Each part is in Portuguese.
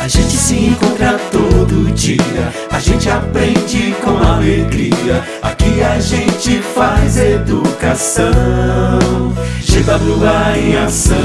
gente se encontra todo dia, a gente aprende com alegria. Aqui a gente faz educação, GWA em ação.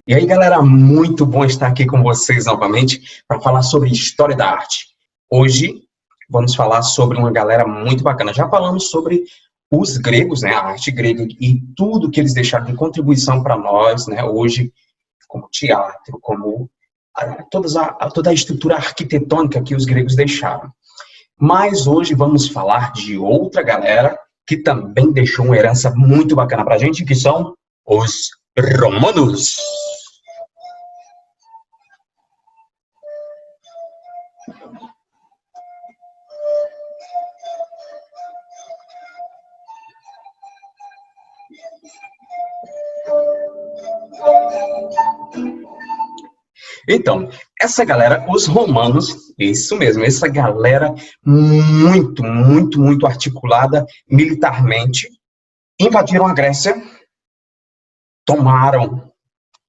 E aí, galera, muito bom estar aqui com vocês novamente para falar sobre história da arte. Hoje vamos falar sobre uma galera muito bacana. Já falamos sobre os gregos, né, a arte grega e tudo que eles deixaram de contribuição para nós, né, hoje, como teatro, como toda a estrutura arquitetônica que os gregos deixaram. Mas hoje vamos falar de outra galera que também deixou uma herança muito bacana para a gente, que são os romanos. Então, essa galera, os romanos, isso mesmo, essa galera muito articulada militarmente, invadiram a Grécia, tomaram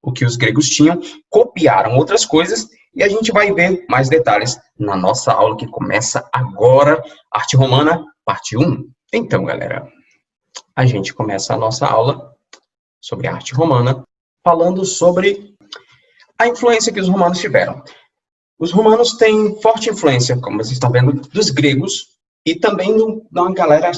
o que os gregos tinham, copiaram outras coisas, e a gente vai ver mais detalhes na nossa aula que começa agora, Arte Romana, parte 1. Então, galera, a gente começa a nossa aula sobre arte romana, falando sobre a influência que os romanos tiveram. Os romanos têm forte influência, como vocês estão vendo, dos gregos e também de uma galera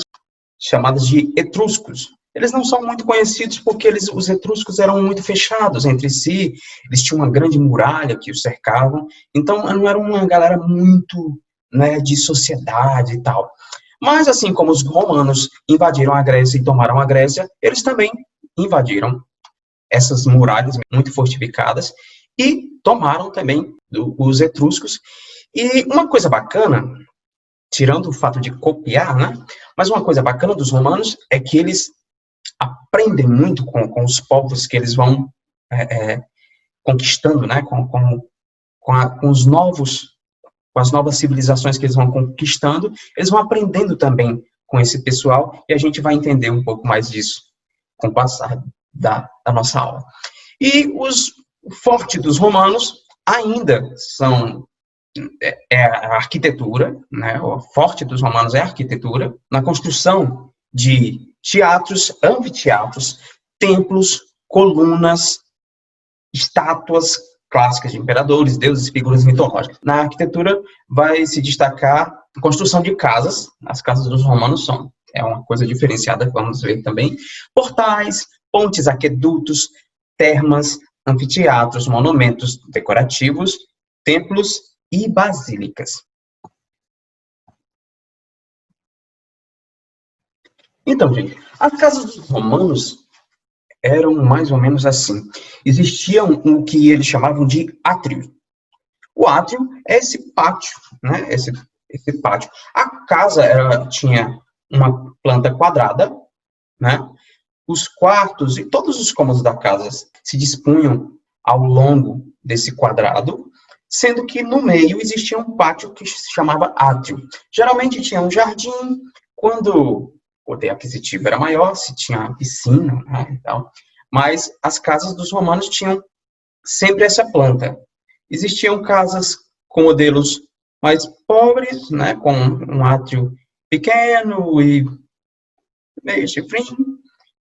chamada de etruscos. Eles não são muito conhecidos porque os etruscos eram muito fechados entre si, eles tinham uma grande muralha que os cercavam, então não era uma galera muito, né, de sociedade e tal. Mas assim como os romanos invadiram a Grécia e tomaram a Grécia, eles também invadiram essas muralhas muito fortificadas e tomaram também os etruscos. E uma coisa bacana, tirando o fato de copiar, né? Mas uma coisa bacana dos romanos é que eles aprendem muito com os povos que eles vão conquistando, né? Com as novas civilizações que eles vão conquistando, eles vão aprendendo também com esse pessoal e a gente vai entender um pouco mais disso com o passar da nossa aula. E o forte dos romanos ainda são a arquitetura, né? O forte dos romanos é a arquitetura, na construção de teatros, anfiteatros, templos, colunas, estátuas clássicas de imperadores, deuses e figuras mitológicas. Na arquitetura vai se destacar a construção de casas, as casas dos romanos é uma coisa diferenciada, vamos ver também, portais, pontes, aquedutos, termas, anfiteatros, monumentos decorativos, templos e basílicas. Então, gente, as casas dos romanos eram mais ou menos assim. Existia o que eles chamavam de átrio. O átrio é esse pátio, né? Esse pátio. A casa tinha uma planta quadrada, né? Os quartos e todos os cômodos da casa se dispunham ao longo desse quadrado, sendo que no meio existia um pátio que se chamava átrio. Geralmente tinha um jardim, quando o poder aquisitivo era maior, se tinha piscina, né, e tal. Mas as casas dos romanos tinham sempre essa planta. Existiam casas com modelos mais pobres, né, com um átrio pequeno e meio chifrinho,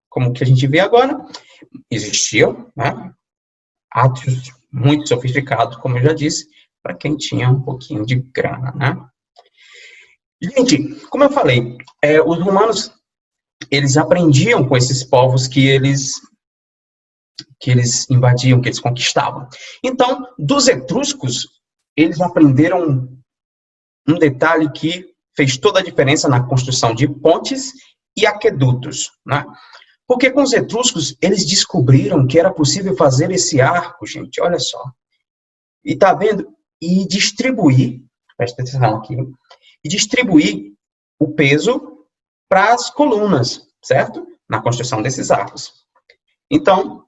como que a gente vê agora. Existiam, né, átrios muito sofisticados, como eu já disse, para quem tinha um pouquinho de grana, né? Gente, como eu falei, os romanos, eles aprendiam com esses povos que eles invadiam, que eles conquistavam. Então, dos etruscos, eles aprenderam um detalhe que fez toda a diferença na construção de pontes e aquedutos, né? Porque com os etruscos, eles descobriram que era possível fazer esse arco, gente, olha só. E tá vendo? E distribuir, presta atenção aqui, e distribuir o peso para as colunas, certo? Na construção desses arcos. Então,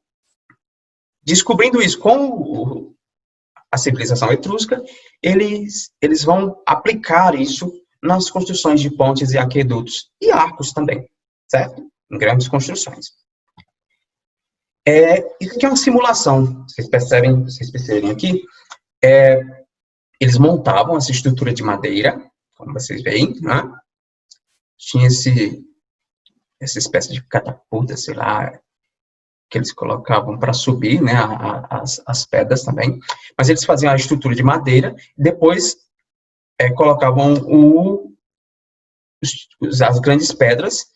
descobrindo isso com a civilização etrusca, eles vão aplicar isso nas construções de pontes e aquedutos, e arcos também, certo? em grandes construções. Isso aqui é uma simulação, vocês percebem aqui, eles montavam essa estrutura de madeira, como vocês veem, né? Tinha essa espécie de catapulta, sei lá, que eles colocavam para subir, né, as pedras também, mas eles faziam a estrutura de madeira, depois colocavam as grandes pedras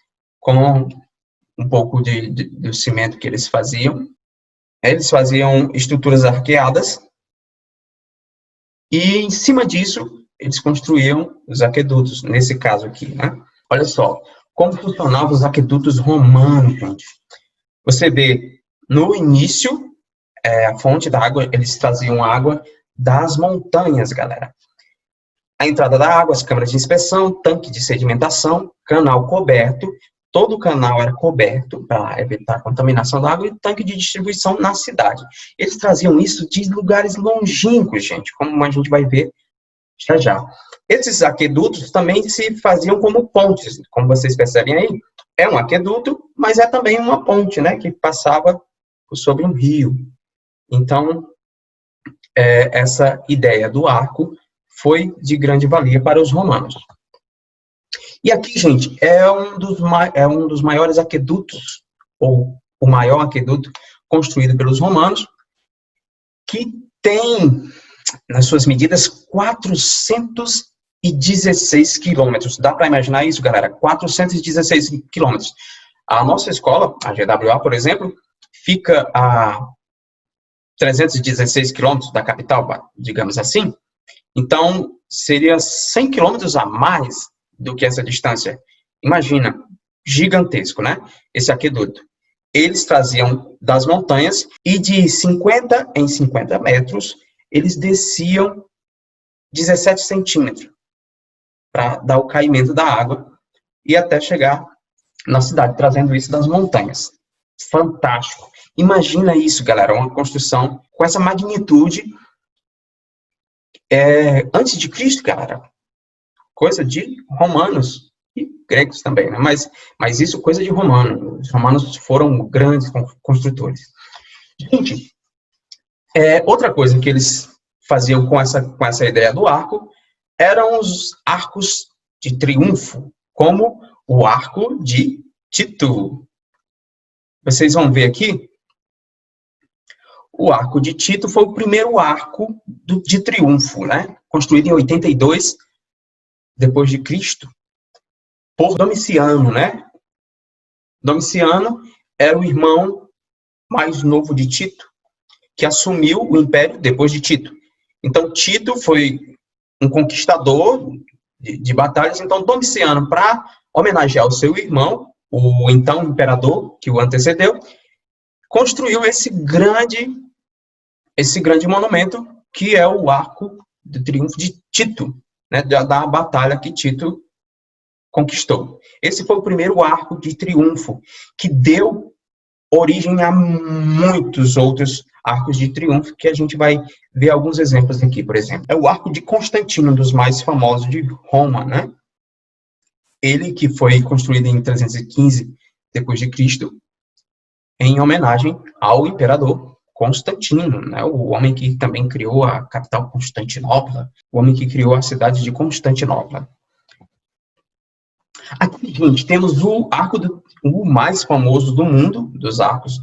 com um pouco do cimento que eles faziam. Eles faziam estruturas arqueadas e, em cima disso, eles construíam os aquedutos, nesse caso aqui, né? Olha só, como funcionavam os aquedutos romanos, gente. Você vê, no início, a fonte da água, eles traziam água das montanhas, galera. A entrada da água, as câmaras de inspeção, tanque de sedimentação, canal coberto, todo o canal era coberto para evitar a contaminação da água e tanque de distribuição na cidade. Eles traziam isso de lugares longínquos, gente, como a gente vai ver já já. Esses aquedutos também se faziam como pontes, como vocês percebem aí. É um aqueduto, mas é também uma ponte, né, que passava sobre um rio. Então, essa ideia do arco foi de grande valia para os romanos. E aqui, gente, é um dos maiores aquedutos, ou o maior aqueduto construído pelos romanos, que tem, nas suas medidas, 416 quilômetros. Dá para imaginar isso, galera? 416 quilômetros. A nossa escola, a GWA, por exemplo, fica a 316 quilômetros da capital, digamos assim. Então, seria 100 quilômetros a mais do que essa distância. Imagina, gigantesco, né? Esse aqueduto. Eles traziam das montanhas e de 50 em 50 metros, eles desciam 17 centímetros para dar o caimento da água e até chegar na cidade, trazendo isso das montanhas. Fantástico. Imagina isso, galera, uma construção com essa magnitude antes de Cristo, galera. Coisa de romanos e gregos também, né? Mas isso coisa de romanos. Os romanos foram grandes construtores. Gente, outra coisa que eles faziam com essa ideia do arco eram os arcos de triunfo, como o arco de Tito. Vocês vão ver aqui, o arco de Tito foi o primeiro arco de triunfo, né? Construído em 82 depois de Cristo, por Domiciano, né? Domiciano era o irmão mais novo de Tito, que assumiu o império depois de Tito. Então, Tito foi um conquistador de batalhas. Então, Domiciano, para homenagear o seu irmão, o então imperador que o antecedeu, construiu esse grande monumento, que é o Arco de Triunfo de Tito, né, da batalha que Tito conquistou. Esse foi o primeiro arco de triunfo, que deu origem a muitos outros arcos de triunfo, que a gente vai ver alguns exemplos aqui, por exemplo. É o arco de Constantino, um dos mais famosos de Roma, né? Ele que foi construído em 315 depois de Cristo, em homenagem ao imperador Constantino, né? O homem que também criou a capital Constantinopla, o homem que criou a cidade de Constantinopla. Aqui, gente, temos o arco o mais famoso do mundo, dos arcos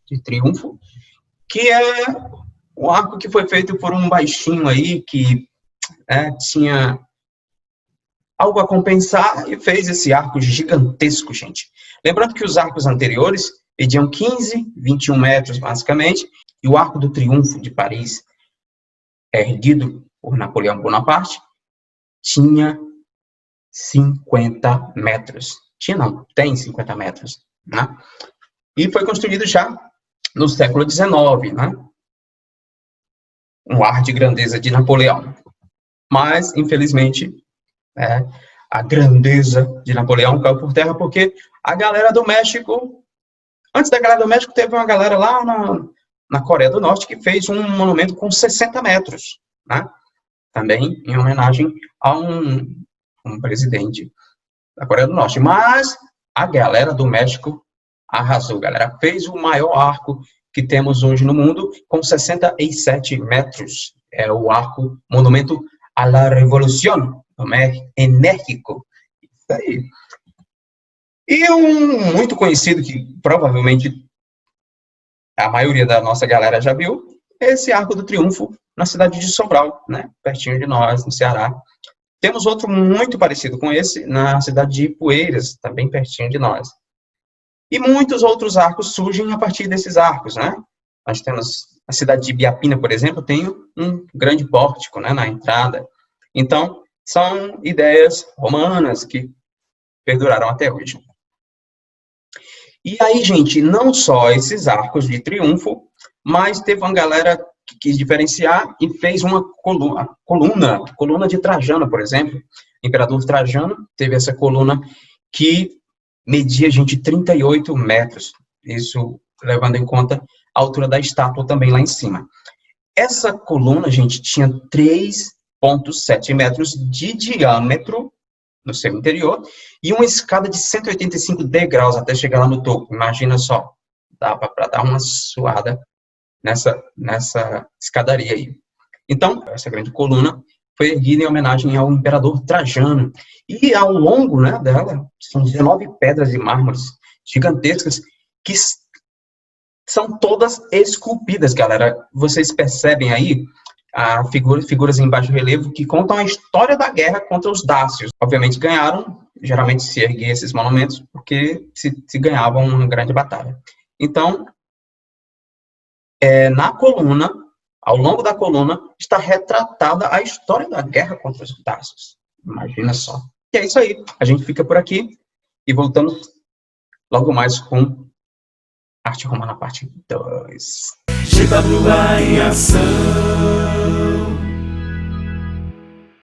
de triunfo, que é um arco que foi feito por um baixinho aí, que tinha algo a compensar e fez esse arco gigantesco, gente. Lembrando que os arcos anteriores mediam 15, 21 metros, basicamente, e o Arco do Triunfo de Paris, erguido por Napoleão Bonaparte, tinha 50 metros. Tem 50 metros, né? E foi construído já no século XIX, né? Um ar de grandeza de Napoleão. Mas, infelizmente, a grandeza de Napoleão caiu por terra porque a galera do México, antes da galera do México, teve uma galera lá na Coreia do Norte que fez um monumento com 60 metros, né? Também em homenagem a um presidente da Coreia do Norte. Mas a galera do México arrasou, galera. Fez o maior arco que temos hoje no mundo, com 67 metros. É o arco Monumento a la Revolución, em México. Isso aí. E um muito conhecido, que provavelmente a maioria da nossa galera já viu, é esse Arco do Triunfo, na cidade de Sobral, né? Pertinho de nós, no Ceará. Temos outro muito parecido com esse, na cidade de Ipueiras, também pertinho de nós. E muitos outros arcos surgem a partir desses arcos, né? Nós temos a cidade de Ibiapina, por exemplo, tem um grande pórtico, né, na entrada. Então, são ideias romanas que perduraram até hoje. E aí, gente, não só esses arcos de triunfo, mas teve uma galera que quis diferenciar e fez uma coluna de Trajano, por exemplo. O imperador Trajano teve essa coluna que media, gente, 38 metros. Isso levando em conta a altura da estátua também lá em cima. Essa coluna, gente, tinha 3,7 metros de diâmetro no seu interior e uma escada de 185 degraus até chegar lá no topo. Imagina só, dá para dar uma suada nessa escadaria aí. Então, essa grande coluna foi erguida em homenagem ao imperador Trajano. E ao longo, né, dela, são 19 pedras e mármores gigantescas que são todas esculpidas, galera. Vocês percebem aí figuras em baixo relevo que contam a história da guerra contra os dácios. Obviamente ganharam, geralmente se erguiam esses monumentos porque se ganhavam uma grande batalha. Então, na coluna, ao longo da coluna, está retratada a história da guerra contra os dácios. Imagina só. E é isso aí. A gente fica por aqui e voltamos logo mais com Arte Romana, parte 2. GWA em ação.